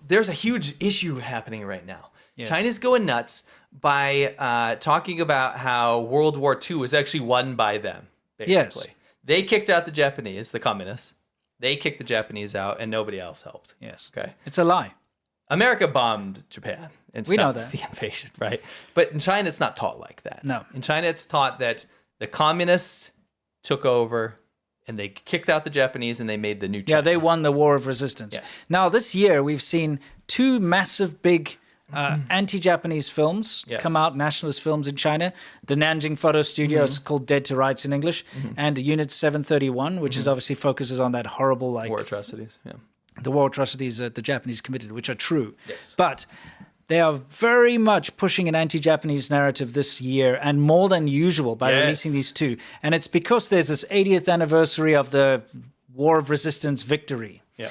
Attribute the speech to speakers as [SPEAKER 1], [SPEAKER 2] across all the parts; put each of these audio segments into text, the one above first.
[SPEAKER 1] there's a huge issue happening right now.
[SPEAKER 2] Yes.
[SPEAKER 1] China's going nuts by talking about how World War II was actually won by them, basically.
[SPEAKER 2] Yes.
[SPEAKER 1] They kicked out the Japanese, the communists. They kicked the Japanese out, and nobody else helped.
[SPEAKER 2] Yes.
[SPEAKER 1] Okay.
[SPEAKER 2] It's a lie.
[SPEAKER 1] America bombed Japan and
[SPEAKER 2] We know
[SPEAKER 1] stopped
[SPEAKER 2] that.
[SPEAKER 1] the invasion, right? But in China, it's not taught like that.
[SPEAKER 2] No.
[SPEAKER 1] In China, it's taught that the communists took over and they kicked out the Japanese and they made the new China.
[SPEAKER 2] Yeah, they won the war of resistance.
[SPEAKER 1] Yes.
[SPEAKER 2] Now, this year, we've seen two massive, big anti-Japanese films
[SPEAKER 1] Yes.
[SPEAKER 2] come out, nationalist films in China. The Nanjing Photo Studio, it's called Dead to Rights in English, and Unit 731, which is obviously focuses on that horrible, like,
[SPEAKER 1] war atrocities. Yeah.
[SPEAKER 2] the war atrocities that the Japanese committed, which are true.
[SPEAKER 1] Yes.
[SPEAKER 2] But they are very much pushing an anti-Japanese narrative this year, and more than usual by releasing these two. And it's because there's this 80th anniversary of the War of Resistance victory.
[SPEAKER 1] Yeah.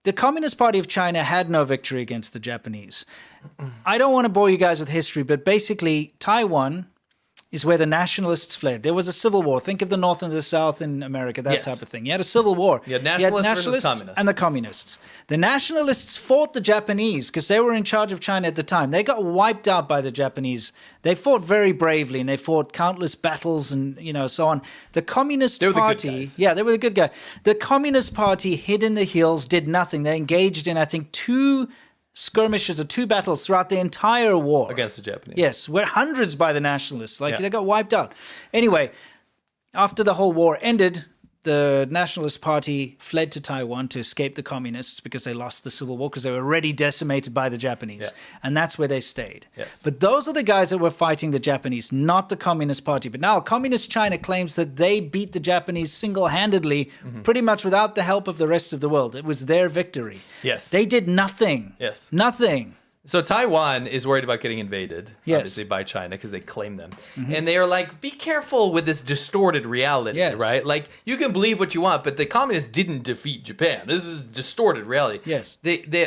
[SPEAKER 2] The Communist Party of China had no victory against the Japanese. I don't want to bore you guys with history, but basically Taiwan is where the nationalists fled. There was a civil war. Think of the North and the South in America, that
[SPEAKER 1] Yes.
[SPEAKER 2] type of thing. You had a civil war.
[SPEAKER 1] You had nationalists versus communists.
[SPEAKER 2] And the communists. The nationalists fought the Japanese because they were in charge of China at the time. They got wiped out by the Japanese. They fought very bravely, and they fought countless battles and, so on. The Communist
[SPEAKER 1] They were the good
[SPEAKER 2] Party...
[SPEAKER 1] guys.
[SPEAKER 2] Yeah, they were the good guys. The Communist Party hid in the hills, did nothing. They engaged in, I think, 2 skirmishes or 2 battles throughout the entire war.
[SPEAKER 1] Against the Japanese.
[SPEAKER 2] Yes, we're hundreds by the nationalists.
[SPEAKER 1] Yeah.
[SPEAKER 2] They got wiped out. Anyway, after the whole war ended, the Nationalist Party fled to Taiwan to escape the communists because they lost the civil war because they were already decimated by the Japanese.
[SPEAKER 1] Yeah.
[SPEAKER 2] And that's where they stayed.
[SPEAKER 1] Yes.
[SPEAKER 2] But those are the guys that were fighting the Japanese, not the Communist Party. But now Communist China claims that they beat the Japanese single-handedly, pretty much without the help of the rest of the world. It was their victory.
[SPEAKER 1] Yes.
[SPEAKER 2] They did nothing.
[SPEAKER 1] Yes.
[SPEAKER 2] Nothing.
[SPEAKER 1] So Taiwan is worried about getting invaded,
[SPEAKER 2] Yes.
[SPEAKER 1] obviously, by China because they claim them. And they are like, be careful with this distorted reality,
[SPEAKER 2] Yes.
[SPEAKER 1] right? Like, you can believe what you want, but the communists didn't defeat Japan. This is distorted reality.
[SPEAKER 2] Yes.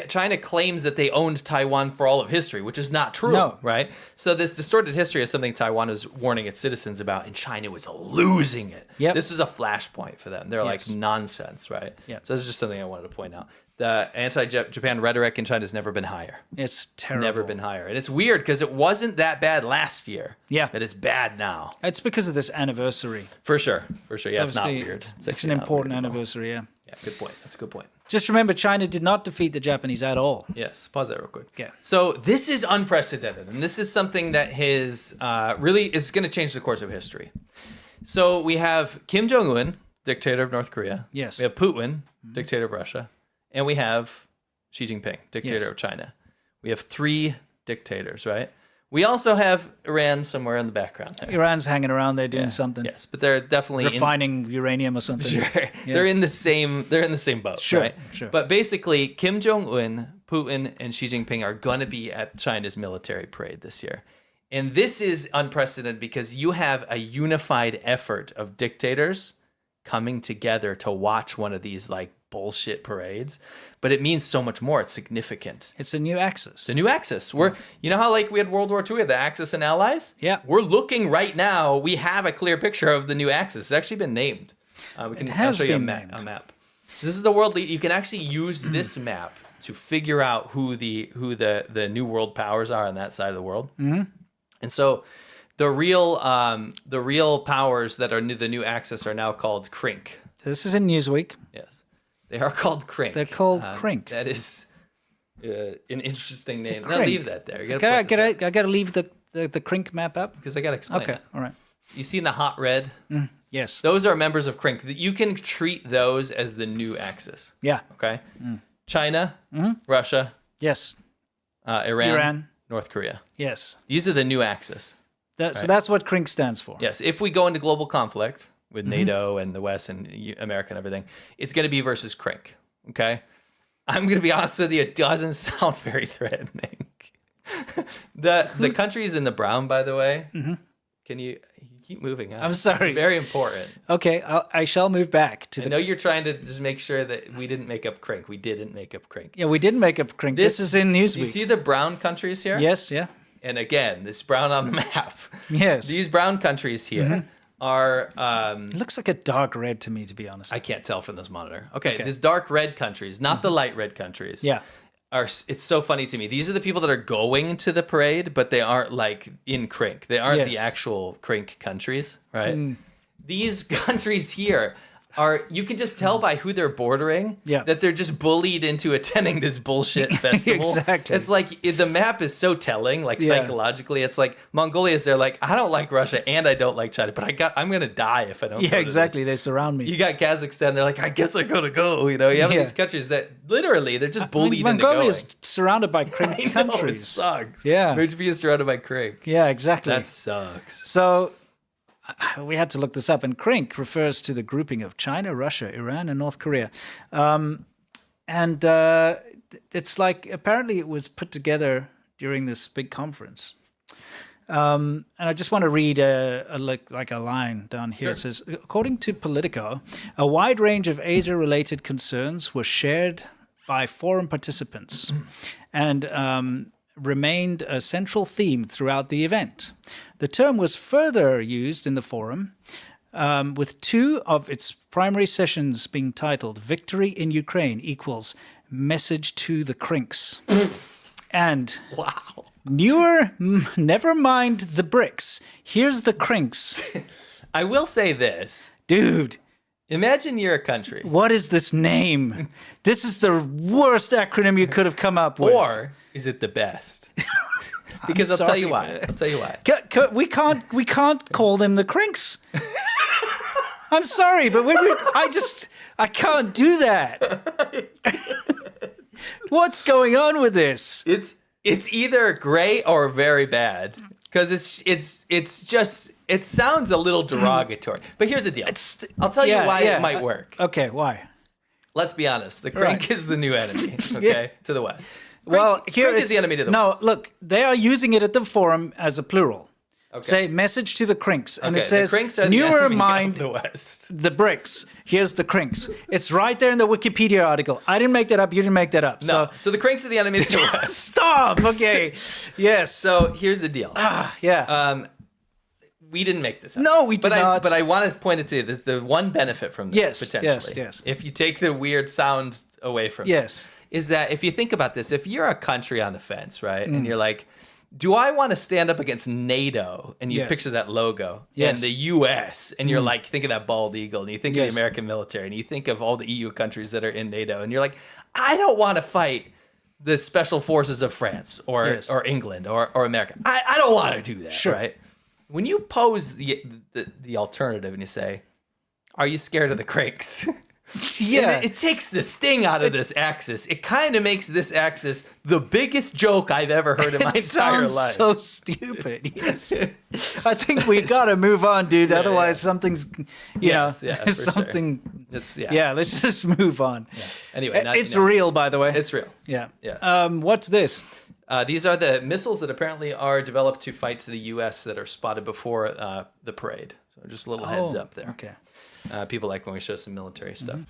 [SPEAKER 1] China claims that they owned Taiwan for all of history, which is not true,
[SPEAKER 2] No.
[SPEAKER 1] right? So this distorted history is something Taiwan is warning its citizens about, and China was losing it.
[SPEAKER 2] Yep.
[SPEAKER 1] This was a flashpoint for them. They're
[SPEAKER 2] Yes.
[SPEAKER 1] like, nonsense, right?
[SPEAKER 2] Yep.
[SPEAKER 1] So this is just something I wanted to point out. The anti-Japan rhetoric in China has never been higher.
[SPEAKER 2] It's terrible.
[SPEAKER 1] Never been higher. And it's weird because it wasn't that bad last year.
[SPEAKER 2] Yeah.
[SPEAKER 1] But it's bad now.
[SPEAKER 2] It's because of this anniversary.
[SPEAKER 1] For sure. For sure. Yeah, it's not
[SPEAKER 2] Obviously,
[SPEAKER 1] weird.
[SPEAKER 2] It's
[SPEAKER 1] actually
[SPEAKER 2] an
[SPEAKER 1] not
[SPEAKER 2] important
[SPEAKER 1] weird at all.
[SPEAKER 2] anniversary, yeah.
[SPEAKER 1] Yeah, good point. That's a good point.
[SPEAKER 2] Just remember, China did not defeat the Japanese at all.
[SPEAKER 1] Yes. Pause that real quick.
[SPEAKER 2] Okay.
[SPEAKER 1] So this is unprecedented. And this is something that really is going to change the course of history. So we have Kim Jong-un, dictator of North Korea.
[SPEAKER 2] Yes.
[SPEAKER 1] We have Putin, dictator of Russia. And we have Xi Jinping, dictator
[SPEAKER 2] Yes.
[SPEAKER 1] of China. We have 3 dictators, right? We also have Iran somewhere in the background there.
[SPEAKER 2] Iran's hanging around there doing something.
[SPEAKER 1] Yes, but they're definitely
[SPEAKER 2] Refining uranium or something.
[SPEAKER 1] Sure.
[SPEAKER 2] Yeah.
[SPEAKER 1] They're in the same boat,
[SPEAKER 2] Sure,
[SPEAKER 1] right?
[SPEAKER 2] sure.
[SPEAKER 1] But basically, Kim Jong-un, Putin, and Xi Jinping are going to be at China's military parade this year. And this is unprecedented because you have a unified effort of dictators coming together to watch one of these like bullshit parades. But it means so much more. It's significant.
[SPEAKER 2] It's a new axis.
[SPEAKER 1] It's a new Axis. You know how like we had World War II, we had the Axis and Allies?
[SPEAKER 2] Yeah.
[SPEAKER 1] We're looking right now. We have a clear picture of the new Axis. It's actually been named. I'll
[SPEAKER 2] has
[SPEAKER 1] show you
[SPEAKER 2] been
[SPEAKER 1] a
[SPEAKER 2] named.
[SPEAKER 1] map. This is the world. You can actually use this map to figure out who the new world powers are on that side of the world. Mm-hmm. And so the real powers that are the new Axis are now called CRINK.
[SPEAKER 2] This is in Newsweek.
[SPEAKER 1] Yes. They are called CRINK.
[SPEAKER 2] They're called CRINK.
[SPEAKER 1] That is an interesting name. Now
[SPEAKER 2] CRINK.
[SPEAKER 1] leave that there. You gotta
[SPEAKER 2] I gotta leave the CRINK map up.
[SPEAKER 1] because I got to explain
[SPEAKER 2] Okay,
[SPEAKER 1] it.
[SPEAKER 2] all right.
[SPEAKER 1] You see in the hot red?
[SPEAKER 2] Yes.
[SPEAKER 1] Those are members of CRINK. You can treat those as the new Axis.
[SPEAKER 2] Yeah.
[SPEAKER 1] Okay? China, Russia,
[SPEAKER 2] Yes.
[SPEAKER 1] Iran, North Korea.
[SPEAKER 2] Yes.
[SPEAKER 1] These are the new Axis.
[SPEAKER 2] So that's what CRINK stands for.
[SPEAKER 1] Yes. If we go into global conflict with NATO and the West and America and everything, it's going to be versus CRINK. Okay? I'm going to be honest with you. It doesn't sound very threatening. The countries in the brown, by the way, can you keep moving? Huh?
[SPEAKER 2] I'm sorry.
[SPEAKER 1] It's very important.
[SPEAKER 2] Okay, I shall move back to
[SPEAKER 1] I
[SPEAKER 2] the...
[SPEAKER 1] know you're trying to just make sure that we didn't make up CRINK. We didn't make up CRINK.
[SPEAKER 2] Yeah, we didn't make up CRINK. This is in Newsweek.
[SPEAKER 1] You see the brown countries here?
[SPEAKER 2] Yes, yeah.
[SPEAKER 1] And again, this brown on the map.
[SPEAKER 2] Yes.
[SPEAKER 1] These brown countries here are...
[SPEAKER 2] It looks like a dark red to me, to be honest.
[SPEAKER 1] I can't tell from this monitor. Okay, these dark red countries, not the light red countries.
[SPEAKER 2] Yeah.
[SPEAKER 1] it's so funny to me. These are the people that are going to the parade, but they aren't like in CRINK. They aren't the actual CRINK countries, right? These countries here are, you can just tell by who they're bordering that they're just bullied into attending this bullshit festival.
[SPEAKER 2] Exactly.
[SPEAKER 1] It's like the map is so telling, like psychologically. It's like Mongolia's, they're like, I don't like Russia and I don't like China, but I'm gonna die if I don't.
[SPEAKER 2] Yeah, exactly. They surround me.
[SPEAKER 1] You got Kazakhstan, they're like, I guess I gotta go. You know, you have these countries that literally they're just bullied into going.
[SPEAKER 2] Mongolia is surrounded by CRINK countries.
[SPEAKER 1] It sucks.
[SPEAKER 2] Yeah,
[SPEAKER 1] they're just being surrounded by CRINK.
[SPEAKER 2] Yeah, exactly.
[SPEAKER 1] That sucks.
[SPEAKER 2] So we had to look this up, and CRINK refers to the grouping of China, Russia, Iran, and North Korea. It's like, apparently it was put together during this big conference. And I just want to read a line down here. Sure. It says, according to Politico, a wide range of Asia-related concerns were shared by forum participants and remained a central theme throughout the event. The term was further used in the forum, with two of its primary sessions being titled Victory in Ukraine equals Message to the CRINKs. And newer, never mind the BRICS. Here's the CRINKs.
[SPEAKER 1] I will say this.
[SPEAKER 2] Dude.
[SPEAKER 1] Imagine you're a country.
[SPEAKER 2] What is this name? This is the worst acronym you could have come up with.
[SPEAKER 1] Or is it the best? Because I'll tell you why. We can't call them the CRINKs. I'm sorry, but I can't do that. What's going on with this? It's either great or very bad, because it sounds a little derogatory. But here's the deal. I'll tell you why it might work.
[SPEAKER 2] Okay, why?
[SPEAKER 1] Let's be honest. The CRINK is the new enemy. Okay, to the West. CRINK is the enemy to the West.
[SPEAKER 2] No, look, they are using it at the forum as a plural. Okay. Say message to the CRINKs, and it says newer mind
[SPEAKER 1] the West.
[SPEAKER 2] The BRICS. Here's the CRINKs. It's right there in the Wikipedia article. I didn't make that up. You didn't make that up.
[SPEAKER 1] No. So the CRINKs are the enemy to the West.
[SPEAKER 2] Stop. Okay. Yes.
[SPEAKER 1] So here's the deal. We didn't make this up.
[SPEAKER 2] No, we did not.
[SPEAKER 1] But I want to point it to you. The one benefit from this, potentially,
[SPEAKER 2] yes.
[SPEAKER 1] if you take the weird sound away from it, is that if you think about this, if you're a country on the fence, right, and you're like, do I want to stand up against NATO? And you picture that logo and the U.S. and you're like, think of that bald eagle, and you think of the American military, and you think of all the EU countries that are in NATO, and you're like, I don't want to fight the special forces of France or England or America. I don't want to do that, right? When you pose the alternative and you say, are you scared of the CRINKs? It takes the sting out of this axis. It kind of makes this axis the biggest joke I've ever heard in my entire life.
[SPEAKER 2] So stupid. Yes. I think we got to move on, dude. Otherwise, something's, something.
[SPEAKER 1] Sure.
[SPEAKER 2] Let's just move on.
[SPEAKER 1] Yeah. Anyway,
[SPEAKER 2] it's real, by the way.
[SPEAKER 1] It's real.
[SPEAKER 2] Yeah. What's this?
[SPEAKER 1] These are the missiles that apparently are developed to fight to the U.S. that are spotted before the parade. So just a little heads up there.
[SPEAKER 2] Okay.
[SPEAKER 1] People like when we show some military stuff.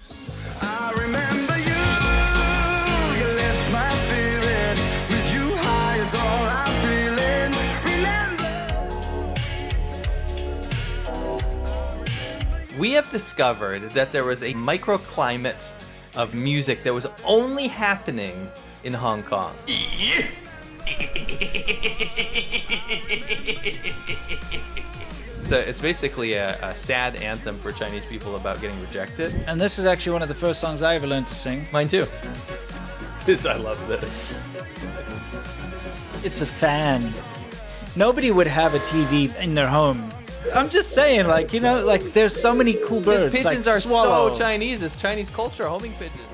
[SPEAKER 3] I remember you lift my spirit, with you high is all I'm feeling.
[SPEAKER 1] We have discovered that there was a microclimate of music that was only happening in Hong Kong. So it's basically a sad anthem for Chinese people about getting rejected.
[SPEAKER 2] And this is actually one of the first songs I ever learned to sing.
[SPEAKER 1] Mine too. I love this.
[SPEAKER 2] It's a fan. Nobody would have a TV in their home. I'm just saying, there's so many cool birds.
[SPEAKER 1] These pigeons are so Chinese. It's Chinese culture, homing pigeons.